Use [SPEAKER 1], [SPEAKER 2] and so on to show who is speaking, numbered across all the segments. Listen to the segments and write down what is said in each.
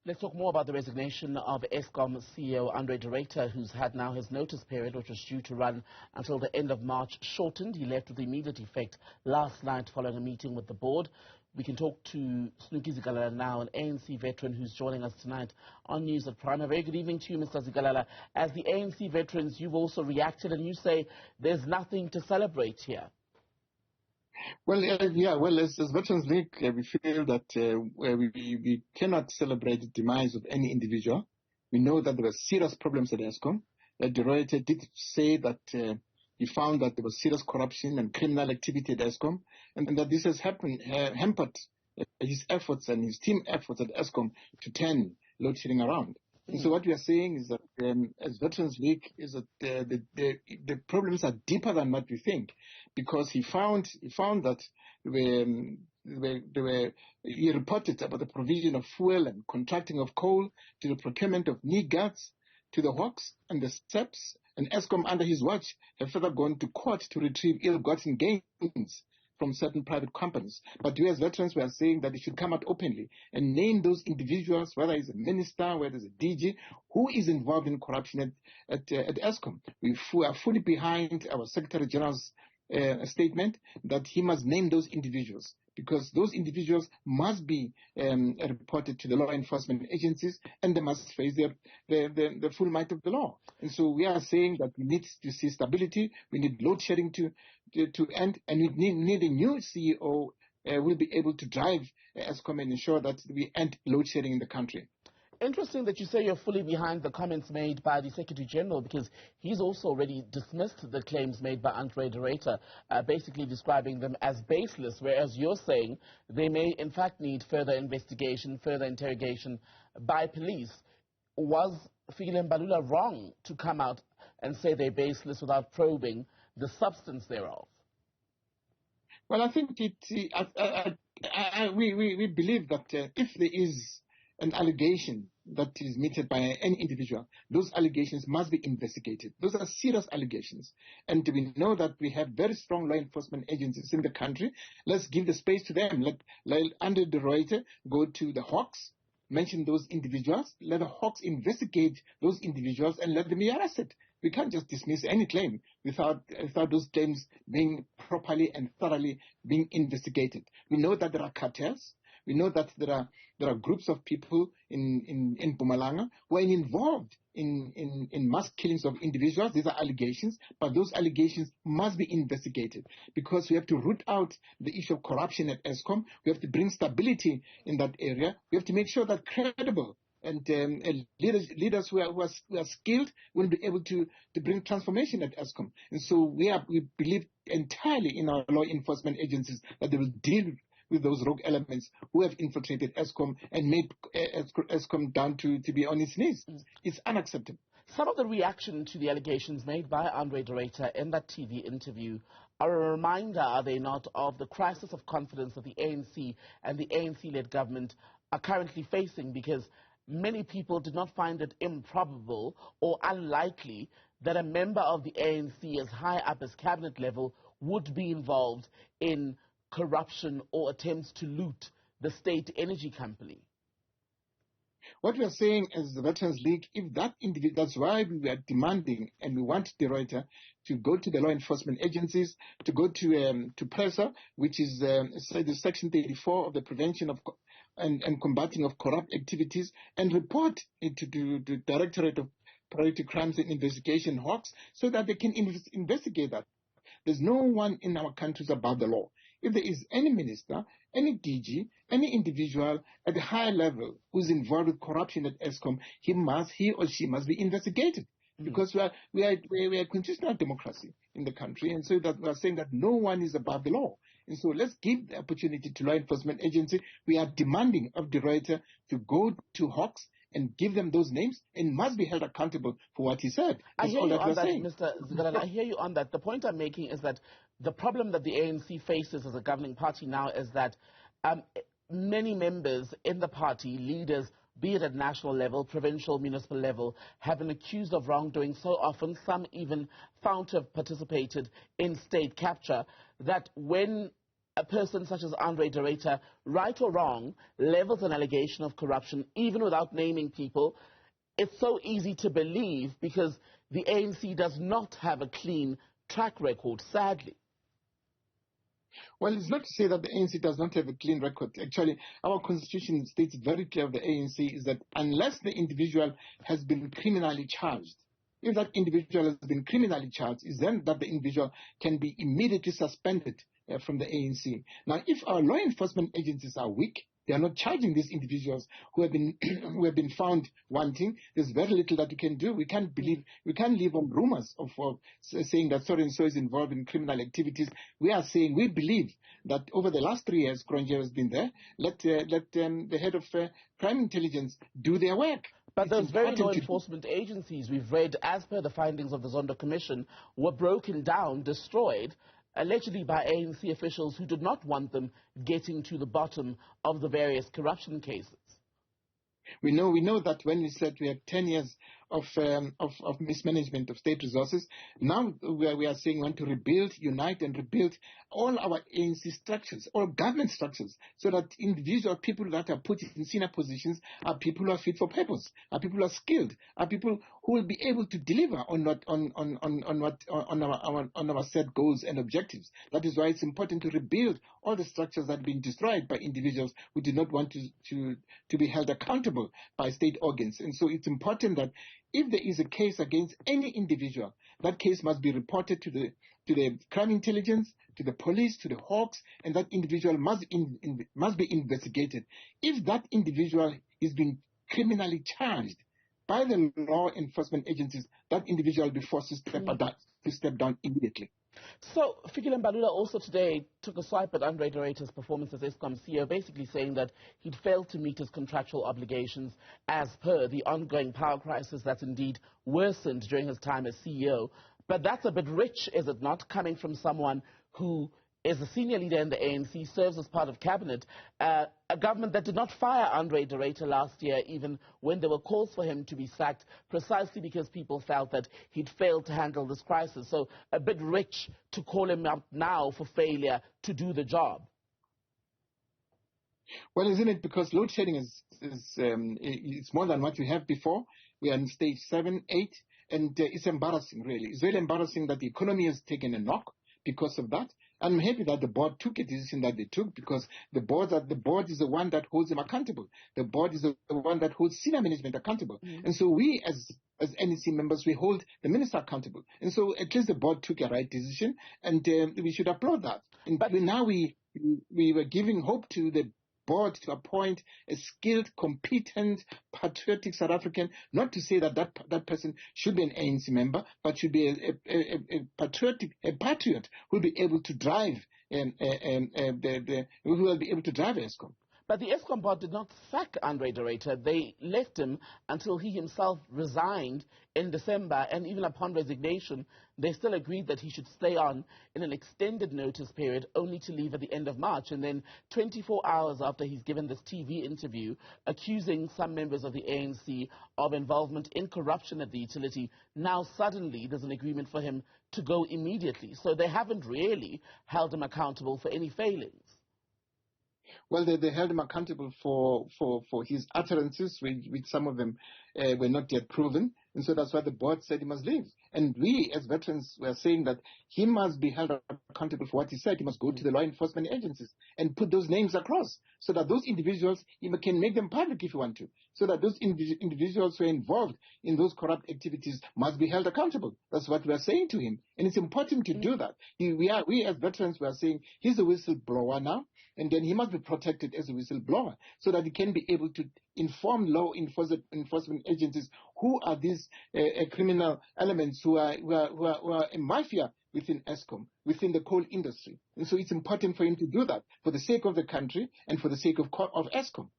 [SPEAKER 1] Let's talk more about the resignation of Eskom CEO André de Ruyter, who's had now his notice period, which was due to run until the end of March, shortened. He left with immediate effect last night following a meeting with the board. We can talk to Snuki Zikalala now, an ANC veteran who's joining us tonight on News at Prime. A very good evening to you, Mr. Zikalala. As the ANC veterans, you've also reacted and you say there's nothing to celebrate here.
[SPEAKER 2] Well, as Veterans League, we feel that we cannot celebrate the demise of any individual. We know that there were serious problems at Eskom. De Ruyter did say that he found that there was serious corruption and criminal activity at Eskom, and that this has hampered his efforts and his team efforts at Eskom to turn load shedding around. And so what we are saying is that as Veterans League is that the problems are deeper than what we think, because he found that he reported about the provision of fuel and contracting of coal, to the procurement of knee guards, to the hawks and the steps, and Eskom under his watch have further gone to court to retrieve ill-gotten gains from certain private companies. But we as veterans, we are saying that it should come out openly and name those individuals, whether it's a minister, whether it's a DG, who is involved in corruption at Eskom. We are fully behind our Secretary General's statement that he must name those individuals, because those individuals must be reported to the law enforcement agencies, and they must face the full might of the law. And so we are saying that we need to see stability, we need load shedding to end, and we need a new CEO will be able to drive Eskom and ensure that we end load shedding in the country.
[SPEAKER 1] Interesting that you say you're fully behind the comments made by the Secretary General, because he's also already dismissed the claims made by André de Ruyter, basically describing them as baseless, whereas you're saying they may in fact need further investigation, further interrogation by police. Was Fikile Mbalula wrong to come out and say they're baseless without probing the substance thereof?
[SPEAKER 2] Well, I think we believe that if there is an allegation that is meted by any individual, those allegations must be investigated. Those are serious allegations. And we know that we have very strong law enforcement agencies in the country. Let's give the space to them. Let André de Ruyter go to the Hawks, mention those individuals, let the Hawks investigate those individuals and let them be arrested. We can't just dismiss any claim without those claims being properly and thoroughly being investigated. We know that there are cartels. We know that there are groups of people in Mpumalanga who are involved in mass killings of individuals. These are allegations, but those allegations must be investigated, because we have to root out the issue of corruption at Eskom. We have to bring stability in that area. We have to make sure that credible and leaders who are skilled will be able to bring transformation at Eskom. And so we believe entirely in our law enforcement agencies that they will deal with those rogue elements who have infiltrated Eskom and made Eskom down to be on its knees. It's unacceptable.
[SPEAKER 1] Some of the reaction to the allegations made by André de Ruyter in that TV interview are a reminder, are they not, of the crisis of confidence that the ANC and the ANC-led government are currently facing, because many people did not find it improbable or unlikely that a member of the ANC as high up as cabinet level would be involved in corruption or attempts to loot the state energy company.
[SPEAKER 2] What we are saying as the Veterans League, if that individual, that's why we are demanding and we want de Ruyter to go to the law enforcement agencies, to go to PRESA, which is the Section 34 of the Prevention of and Combating of Corrupt Activities, and report into the Directorate of Priority Crimes and Investigation, Hawks, so that they can investigate that. There's no one in our countries above the law. If there is any minister, any DG, any individual at a higher level who's involved with corruption at Eskom, he or she must be investigated. Because we are a constitutional democracy in the country, and so that we are saying that no one is above the law. And so let's give the opportunity to law enforcement agency. We are demanding of de Ruyter to go to Hawks and give them those names, and must be held accountable for what he said.
[SPEAKER 1] I hear you on that, Mr. Zikalala. I hear you on that. The point I'm making is that the problem that the ANC faces as a governing party now is that many members in the party, leaders, be it at national level, provincial, municipal level, have been accused of wrongdoing so often, some even found to have participated in state capture, that when a person such as André de Ruyter, right or wrong, levels an allegation of corruption, even without naming people, it's so easy to believe because the ANC does not have a clean track record, sadly.
[SPEAKER 2] Well, it's not to say that the ANC does not have a clean record. Actually, our constitution states very clear of the ANC is that unless the individual has been criminally charged, if that individual has been criminally charged, is then that the individual can be immediately suspended from the ANC. Now, if our law enforcement agencies are weak, they are not charging these individuals who have been found wanting. There's very little that we can do. We can't live on rumors of saying that so and so is involved in criminal activities. We are saying we believe that over the last 3 years, Kronje has been there. Let the head of crime intelligence do their work.
[SPEAKER 1] But those very law enforcement agencies we've read, as per the findings of the Zondo Commission, were broken down, destroyed, allegedly by ANC officials who did not want them getting to the bottom of the various corruption cases.
[SPEAKER 2] We know that when we said we have 10 years of mismanagement of state resources, now we are saying we want to rebuild, unite and rebuild all our ANC structures, all government structures, so that individual people that are put in senior positions are people who are fit for purpose, are people who are skilled, are people who will be able to deliver on our set goals and objectives. That is why it's important to rebuild all the structures that have been destroyed by individuals who did not want to be held accountable by state organs. And so it's important that if there is a case against any individual, that case must be reported to the crime intelligence, to the police, to the Hawks, and that individual must be investigated. If that individual is being criminally charged by the law enforcement agencies, that individual will be forced to step down immediately.
[SPEAKER 1] So, Fikile Mbalula also today took a swipe at André de Ruyter's performance as Eskom CEO, basically saying that he'd failed to meet his contractual obligations as per the ongoing power crisis that's indeed worsened during his time as CEO. But that's a bit rich, is it not, coming from someone who is a senior leader in the ANC, serves as part of cabinet, a government that did not fire André de Ruyter last year, even when there were calls for him to be sacked, precisely because people felt that he'd failed to handle this crisis. So a bit rich to call him out now for failure to do the job.
[SPEAKER 2] Well, isn't it? Because load shedding it's more than what we have before. We are in stage 7, 8, and it's embarrassing, really. It's really embarrassing that the economy has taken a knock because of that. I'm happy that the board took a decision that they took, because the board is the one that holds them accountable. The board is the one that holds senior management accountable. And so we as NEC members, we hold the minister accountable. And so at least the board took a right decision, and we should applaud that. And but now we were giving hope to the board to appoint a skilled, competent, patriotic South African, not to say that that person should be an ANC member, but should be a patriot who will be able to drive who will be able to drive Eskom.
[SPEAKER 1] But the Eskom board did not sack André de Ruyter. They left him until he himself resigned in December, and even upon resignation, they still agreed that he should stay on in an extended notice period, only to leave at the end of March. And then 24 hours after he's given this TV interview, accusing some members of the ANC of involvement in corruption at the utility, now suddenly there's an agreement for him to go immediately. So they haven't really held him accountable for any failings.
[SPEAKER 2] Well, they held him accountable for his utterances, which some of them were not yet proven. And so that's why the board said he must leave. And we, as veterans, were saying that he must be held accountable for what he said. He must go to the law enforcement agencies and put those names across, so that those individuals, you can make them public if you want to, so that those individuals who are involved in those corrupt activities must be held accountable. That's what we are saying to him. And it's important to do that. We as veterans, we are saying he's a whistleblower now, and then he must be protected as a whistleblower, so that he can be able to inform law enforcement agencies who are these criminal elements who are a mafia within Eskom, within the coal industry. And so it's important for him to do that for the sake of the country and for the sake of Eskom.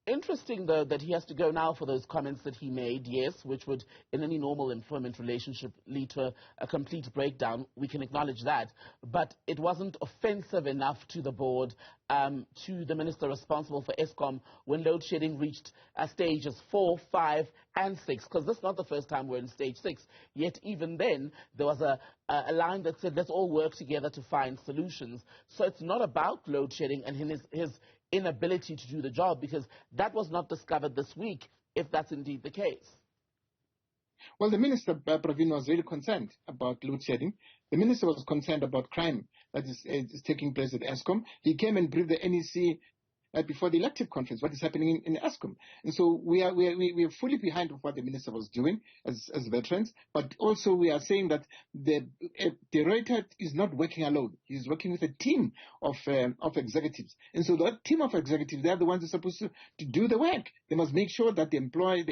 [SPEAKER 1] Interesting, though, that he has to go now for those comments that he made, yes, which would, in any normal employment relationship, lead to a complete breakdown. We can acknowledge that. But it wasn't offensive enough to the board, to the minister responsible for Eskom, when load shedding reached stages 4, 5, and 6, because this is not the first time we're in stage 6. Yet even then, there was a line that said, let's all work together to find solutions. So it's not about load shedding and his inability to do the job, because that was not discovered this week, if that's indeed the case.
[SPEAKER 2] Well, the minister, Pravin, was really concerned about load shedding. The minister was concerned about crime that is taking place at Eskom. He came and briefed the NEC before the elective conference, what is happening in Eskom. And so we are fully behind of what the minister was doing as veterans, but also we are saying that the Reyter is not working alone. He's working with a team of executives. And so that team of executives, they are the ones who are supposed to do the work. They must make sure that they employ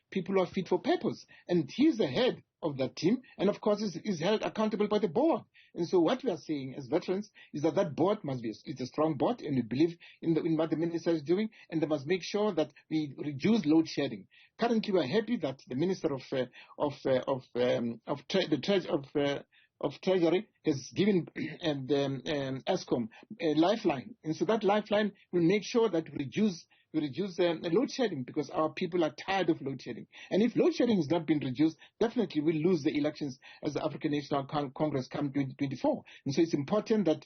[SPEAKER 2] people who are fit for purpose. And he's the head of that team, and of course is held accountable by the board. And so what we are saying as veterans is that board must be it's a strong board, and we believe in what the minister is doing, and they must make sure that we reduce load shedding. Currently, we are happy that the minister of Treasury has given Eskom a lifeline, and so that lifeline will make sure that we reduce load shedding, because our people are tired of load shedding. And if load shedding has not been reduced, definitely we'll lose the elections as the African National Congress come 2024. And so it's important that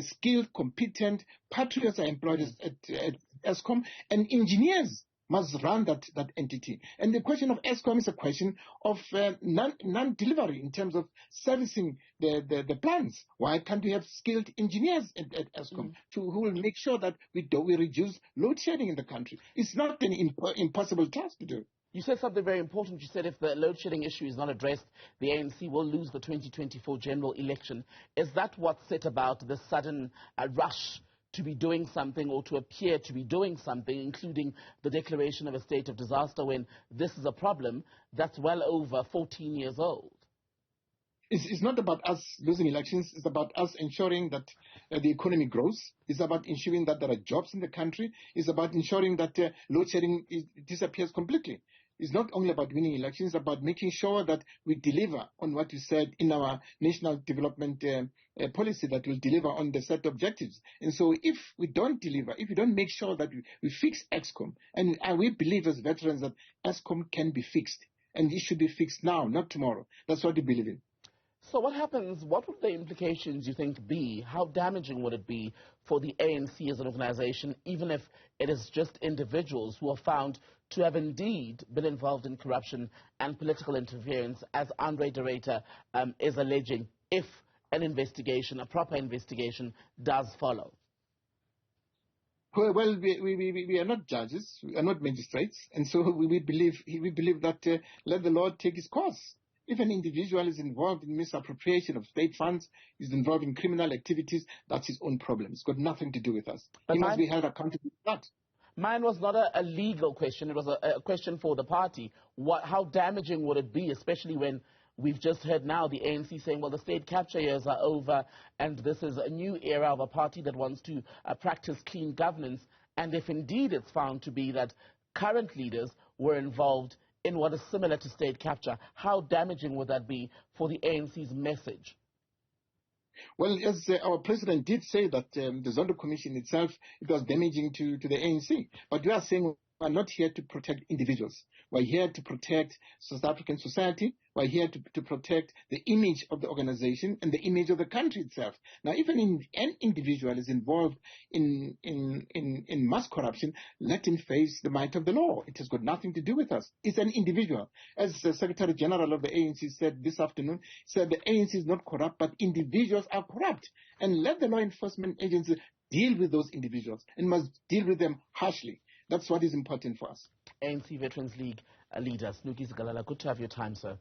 [SPEAKER 2] skilled, competent patriots are employed at Eskom, and engineers must run that entity. And the question of Eskom is a question of non-delivery in terms of servicing the plans. Why can't we have skilled engineers at Eskom who will make sure that we reduce load shedding in the country? It's not an impossible task to do.
[SPEAKER 1] You said something very important. You said if the load shedding issue is not addressed, the ANC will lose the 2024 general election. Is that what set about the sudden rush to be doing something, or to appear to be doing something, including the declaration of a state of disaster, when this is a problem that's well over 14 years old?
[SPEAKER 2] It's not about us losing elections. It's about us ensuring that the economy grows. It's about ensuring that there are jobs in the country. It's about ensuring that load shedding disappears completely. It's not only about winning elections, it's about making sure that we deliver on what we said in our national development policy, that will deliver on the set objectives. And so if we don't deliver, if we don't make sure that we fix Eskom, and we believe as veterans that Eskom can be fixed, and it should be fixed now, not tomorrow. That's what we believe in.
[SPEAKER 1] So what happens, what would the implications, you think, be? How damaging would it be for the ANC as an organization, even if it is just individuals who are found to have indeed been involved in corruption and political interference, as André de Ruyter is alleging, if an investigation, a proper investigation, does follow?
[SPEAKER 2] Well, we are not judges, we are not magistrates, and so we believe that let the law take its course. If an individual is involved in misappropriation of state funds, is involved in criminal activities, that's his own problem. It's got nothing to do with us. He must be held accountable for that.
[SPEAKER 1] Mine was not a legal question. It was a question for the party. How damaging would it be, especially when we've just heard now the ANC saying, well, the state capture years are over, and this is a new era of a party that wants to practice clean governance. And if indeed it's found to be that current leaders were involved in what is similar to state capture, how damaging would that be for the ANC's message?
[SPEAKER 2] Well, as our president did say that the Zondo Commission itself, it was damaging to the ANC. But we are saying we are not here to protect individuals. We're here to protect South African society. We're here to protect the image of the organization and the image of the country itself. Now, if an individual is involved in mass corruption, let him face the might of the law. It has got nothing to do with us. It's an individual. As the Secretary General of the ANC said this afternoon, said the ANC is not corrupt, but individuals are corrupt. And let the law enforcement agencies deal with those individuals, and must deal with them harshly. That's what is important for us.
[SPEAKER 1] ANC Veterans League leader, Snuki Zikalala, good to have your time, sir.